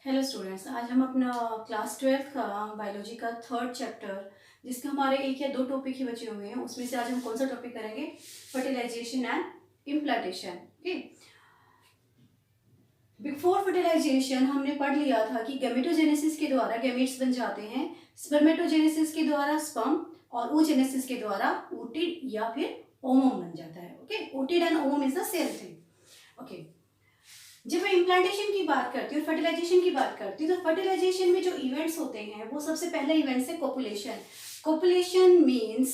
Hello students, आज हम अपना क्लास 12th का बायोलॉजी का थर्ड चैप्टर, जिसके हमारे एक या दो टॉपिक ही बचे हुए हैं, उसमें से आज हम कौन सा टॉपिक करेंगे? Fertilization and implantation. Okay, before fertilization हमने पढ़ लिया था कि गैमेटोजेनेसिस के द्वारा गैमेट्स बन जाते हैं, स्पर्मेटोजेनेसिस के द्वारा स्पर्म, और oogenesis के द्वारा ooted या फिर ओवम बन जाता है। Okay, ooted and ovum is the same thing. Okay, जब मैं इम्प्लांटेशन की बात करती हूँ, फर्टिलाइजेशन की बात करती हूँ, तो फर्टिलाइजेशन में जो इवेंट्स होते हैं वो सबसे पहला इवेंट्स है copulation. Copulation means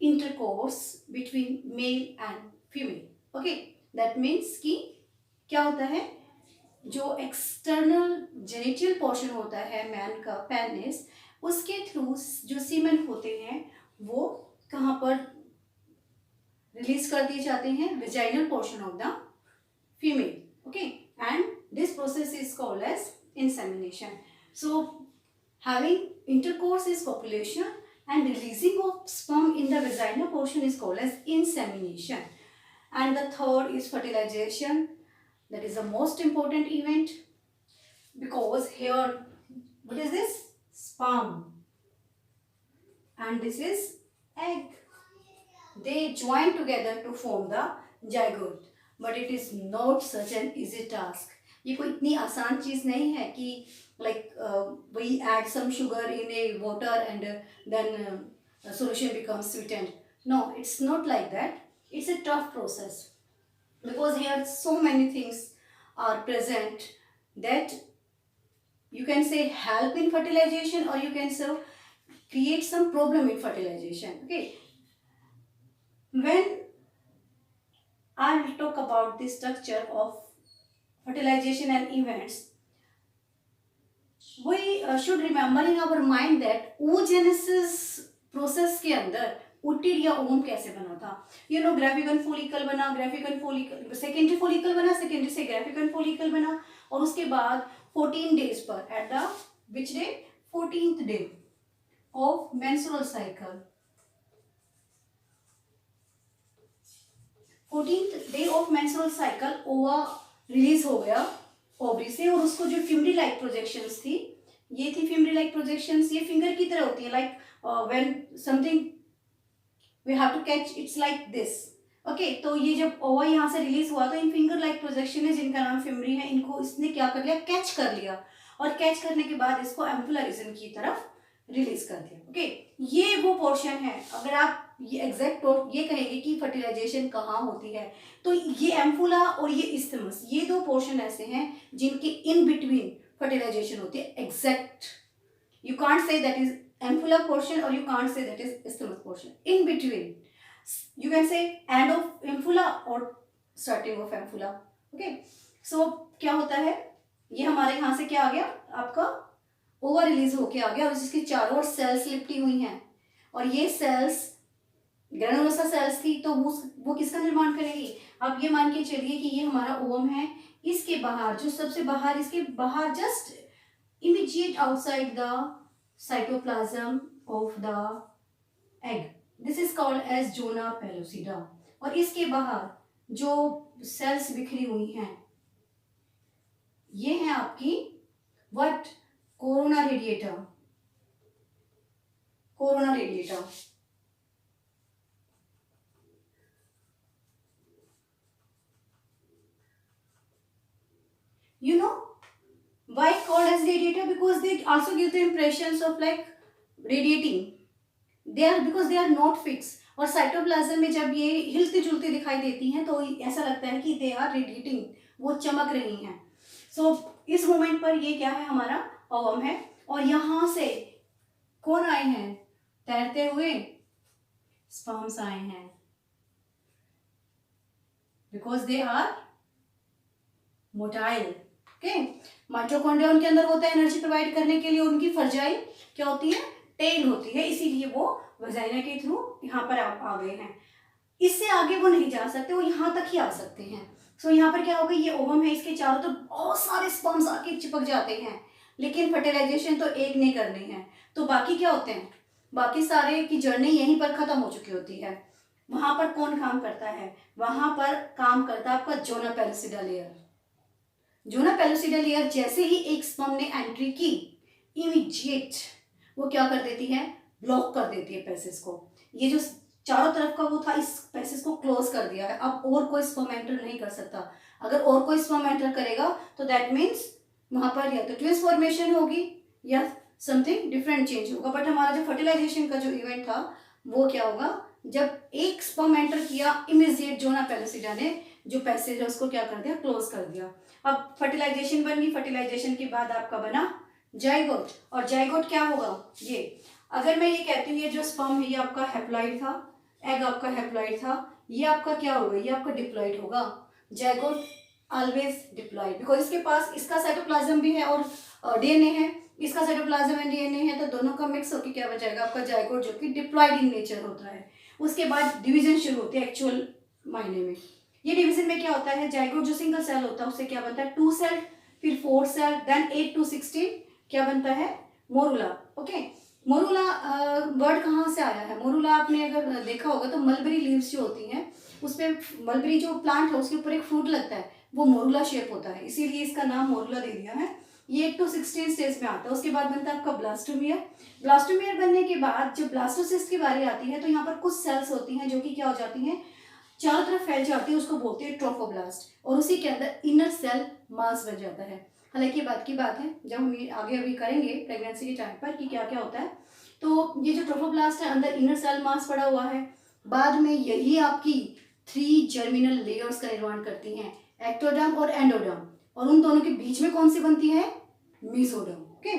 intercourse between male and female. Okay, that means कि क्या होता है, जो एक्सटर्नल जेनिटल पोर्शन होता है मैन का, पेनिस, उसके थ्रू जो सीमेन होते हैं वो कहाँ पर रिलीज कर दिए जाते हैं? Vaginal portion of the female. Okay, and this process is called as insemination. So having intercourse is copulation, and releasing of sperm in the vaginal portion is called as insemination. And the third is fertilization. That is the most important event, because here what is this? Sperm, and this is egg. They join together to form the zygote. But it is not such an easy task. ये कोई इतनी आसान चीज़ नहीं है कि we add some sugar in a water and then solution becomes sweetened. No, it's not like that. It's a tough process, because here so many things are present that you can say help in fertilization, or you can say create some problem in fertilization. Okay, when I will talk about the structure of fertilization and events, we should remember in our mind that oogenesis process के अंदर ooted या ovum कैसे बना था। You know, Graafian follicle बना, Graafian follicle secondary follicle बना, secondary से Graafian follicle बना, और उसके बाद 14 डेज पर at the which day? 14th day of menstrual cycle, 14th day of menstrual cycle ओवा रिलीज हो गया ओवरी से, और उसको जो फिमरी लाइक प्रोजेक्शंस थी, ये थी फिमरी लाइक प्रोजेक्शंस। ये फिंगर की तरह होती है, like when something we have to catch, it's like this. Okay, तो ये जब ओवा यहाँ से रिलीज हुआ तो इन फिंगर लाइक प्रोजेक्शन है, जिनका नाम फिमरी है, इनको इसने क्या कर लिया? कैच कर लिया, और कैच करने के बाद इसको एम्पुला रीजन की तरफ रिलीज कर दिया। ओके, ये वो पोर्शन है। अगर आप ये एग्जैक्ट ये कहेंगे कि फर्टिलाइजेशन कहाँ होती है, तो ये एम्फुला और ये इस्थमस, ये दो पोर्शन ऐसे हैं जिनके इन बिटवीन फर्टिलाइजेशन होती है। Exact, you can't say that is ampulla portion, और you can't say that is isthmus portion. In between you can say end of ampulla और starting of ampulla. Okay, so क्या होता है, ये हमारे यहाँ से क्या आ गया? आपका ओवर रिलीज होके आ गया, और जिसकी चारों ओर सेल्स लिपटी हुई हैं, और ये सेल्स ग्रेनुलोसा सेल्स थी, तो वो किसका निर्माण करेगी? आप ये मान के चलिए कि ये हमारा ओवम है, इसके बाहर, जो सबसे बाहर, इसके बाहर just immediate outside the cytoplasm of the egg, this is called as zona pellucida. और इसके बाहर जो सेल्स बिखरी हुई हैं, ये है आपकी what? Corona radiata. Corona radiata, you know why called as radiator? Because they also give the impressions of like radiating. They are, because they are not fixed, और साइटोप्लाज्म में जब ये हिलती जुलती दिखाई देती हैं तो ऐसा लगता है कि दे आर रेडिएटिंग, वो चमक रही हैं। सो इस मोमेंट पर ये क्या है? हमारा ओवम है, और यहाँ से कौन आए हैं? तैरते हुए स्पर्म्स आए हैं, because they are motile. Okay, mitochondria उनके अंदर होता है एनर्जी प्रोवाइड करने के लिए, उनकी फर्जाइल क्या होती है? टेल होती है, इसीलिए वो वजाइना के थ्रू यहाँ पर आ गए हैं। इससे आगे वो नहीं जा सकते, वो यहाँ तक ही आ सकते हैं। सो यहाँ पर क्या होगा? ये ओवम है, इसके चारों तरफ बहुत सारे स्पर्म्स आके चिपक जाते हैं, लेकिन फर्टिलाइजेशन तो एक नहीं करनी है, तो बाकी क्या होते हैं? बाकी सारे की जर्नी यहीं पर खत्म हो चुकी होती है। वहां पर कौन काम करता है? वहां पर काम करता है आपका zona pellucida layer. Zona pellucida layer जैसे ही एक स्पर्म ने एंट्री की, इमीडिएट वो क्या कर देती है, ब्लॉक कर देती है पैसेज को। ये जो चारों तरफ का वो था, इस पैसेज को क्लोज कर दिया है। अब और कोई स्पर्म एंटर नहीं कर सकता। अगर और कोई स्पर्म एंटर करेगा तो दैट मीन्स वहां पर या तो ट्विंस फॉर्मेशन होगी या समथिंग डिफरेंट चेंज होगा। बट हमारा जो फर्टिलाइजेशन का जो इवेंट था वो क्या होगा, जब एक स्पर्म एंटर किया, इमीडिएट जोना पेलुसिडा ने जो पैसेज है उसको क्या कर दिया, क्लोज कर दिया। अब फर्टिलाइजेशन बन गई, फर्टिलाइजेशन के बाद आपका बना जाइगोट। और जाइगोट क्या होगा, ये अगर मैं ये कहती हूँ ये जो स्पर्म है ये आपका हैप्लॉइड था, एग आपका हैप्लॉइड था, ये आपका क्या होगा, ये आपका डिप्लॉइड होगा। जाइगोट ऑलवेज डिप्लॉइड, बिकॉज इसके पास इसका साइटोप्लाज्म भी है और डीएनए है, इसका साइटोप्लाज्म एंड डीएनए है, तो दोनों का मिक्स होकर क्या बचाएगा आपका जाइगोट, जो कि डिप्लॉइड इन नेचर होता है। उसके बाद डिवीजन शुरू होती है एक्चुअल मायने में। ये डिवीजन में क्या होता है, जाइगोट जो सिंगल सेल होता है उससे क्या बनता है, 2 सेल, फिर 4 सेल, देन 8 to 16 क्या बनता है, मोरुला। ओके, मोरुला वर्ड कहाँ से आया है, मोरुला आपने अगर देखा होगा तो मलबरी लीव्स जो होती हैं उस पर, मलबरी जो प्लांट है उसके ऊपर एक फ्रूट लगता है, वो मोरुला शेप होता है, इसीलिए इसका नाम मोरुला दे दिया है। ये 8 to 16 स्टेज में आता है। उसके बाद बनता है आपका ब्लास्टोमियर। ब्लास्टोमियर बनने के बाद जब ब्लास्टोसिस्ट की बारी आती है तो यहाँ पर कुछ सेल्स होती हैं जो कि क्या हो जाती हैं, चारों तरफ फैल जाती है, उसको बोलते हैं ट्रोफोब्लास्ट, और उसी के अंदर इनर सेल मास बन जाता है। हालांकि बात की बात है, जब हम ये आगे अभी करेंगे प्रेगनेंसी के टाइम पर कि क्या क्या होता है, तो ये जो ट्रोफोब्लास्ट है अंदर इनर सेल मास पड़ा हुआ है, बाद में यही आपकी 3 जर्मिनल लेयर्स का निर्माण करती हैं, एक्टोडर्म और एंडोडर्म, और उन दोनों के बीच में कौन सी बनती है, मेसोडर्म। ओके,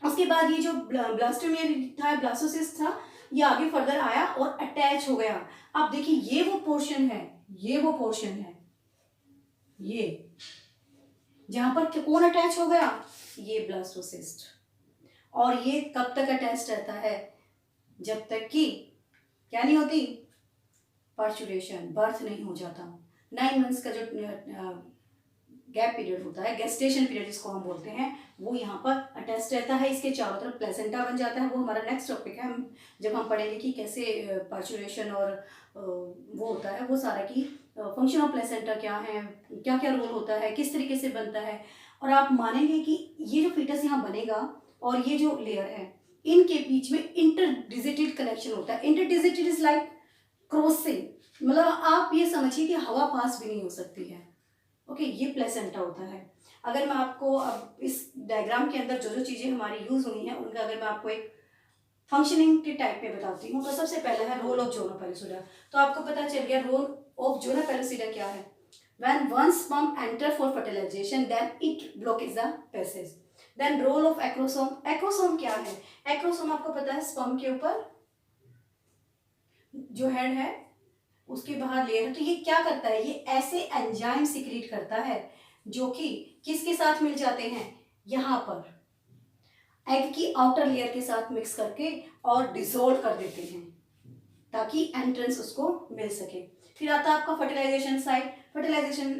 उसके बाद ये जो ब्लास्टोमियर था, ब्लास्टोसिस्ट था, ये आगे फर्दर आया और अटैच हो गया। अब देखिए ये वो पोर्शन है, ये वो पोर्शन है, ये जहां पर कौन अटैच हो गया, ये ब्लास्टोसिस्ट। और ये कब तक अटैच रहता है, जब तक कि क्या नहीं होती, पार्चुरेशन, बर्थ नहीं हो जाता। 9 मंथ्स का जो गैप पीरियड होता है, गेस्टेशन पीरियड जिसको हम बोलते हैं, वो यहाँ पर अटैच रहता है। इसके चारों तरफ प्लेसेंटा बन जाता है, वो हमारा नेक्स्ट टॉपिक है, हम जब हम पढ़ेंगे कि कैसे पार्चुरेशन और वो होता है, वो सारा की फंक्शन ऑफ प्लेसेंटा क्या है, क्या क्या रोल होता है, किस तरीके से बनता है। और आप मानेंगे कि ये जो फीटस यहाँ बनेगा और ये जो लेयर है, इनके बीच में इंटरडिजिटेड कनेक्शन होता है। इंटरडिजिटेड इज लाइक क्रॉसिंग, मतलब आप ये समझिए कि हवा पास भी नहीं हो सकती है। ओके, ये प्लेसेंटा होता है। अगर मैं आपको अब इस डायग्राम के अंदर जो जो चीज़ें हमारी यूज़ हुई हैं उनका अगर मैं आपको एक फंक्शनिंग के टाइप में बताती हूँ, तो सबसे पहले है रोल ऑफ जोना पेलुसिडा। तो आपको पता चल गया रोल ऑफ जोना पेलुसिडा क्या है। When one sperm enter for fertilization, then it blocks the passage. Then role of acrosome. Acrosome क्या है, acrosome आपको पता है स्पर्म के ऊपर जो हेड है उसके बाहर लेयर है, तो ये क्या करता है, ये ऐसे एंजाइम सिक्रीट करता है जो कि किसके साथ मिल जाते हैं, यहाँ पर एग की आउटर लेयर के साथ मिक्स करके और डिसोल्व कर देते हैं ताकि एंट्रेंस उसको मिल सके। फिर आता है आपका fertilization site. Fertilization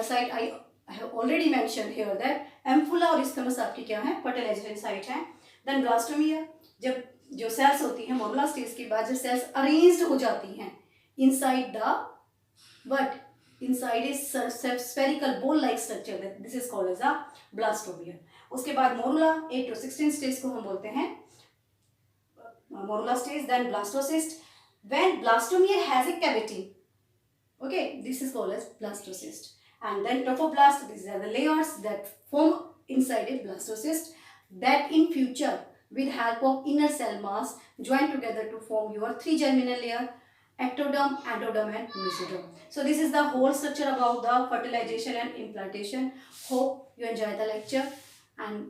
site I have already mention here that ampulla और इस्थमस आपकी क्या है, फर्टिलाइजेशन साइट है। देन ब्लास्टोमिया, जब जो सेल्स होती हैं मोरुला स्टेज के बाद जब सेल्स अरेंज्ड हो जाती हैं inside the but inside is spherical ball like structure, this is called as a blastomere. उसके बाद मोरुला 8 to 16 स्टेज को हम बोलते हैं morula stage. Then blastocyst, when blastomere has a cavity, okay, this is called as blastocyst. And then trophoblast, these are the layers that form inside a blastocyst that in future with help of inner cell mass join together to form your 3 germinal layer, ectoderm, endoderm and mesoderm. So this is the whole structure about the fertilization and implantation. Hope you enjoy the lecture and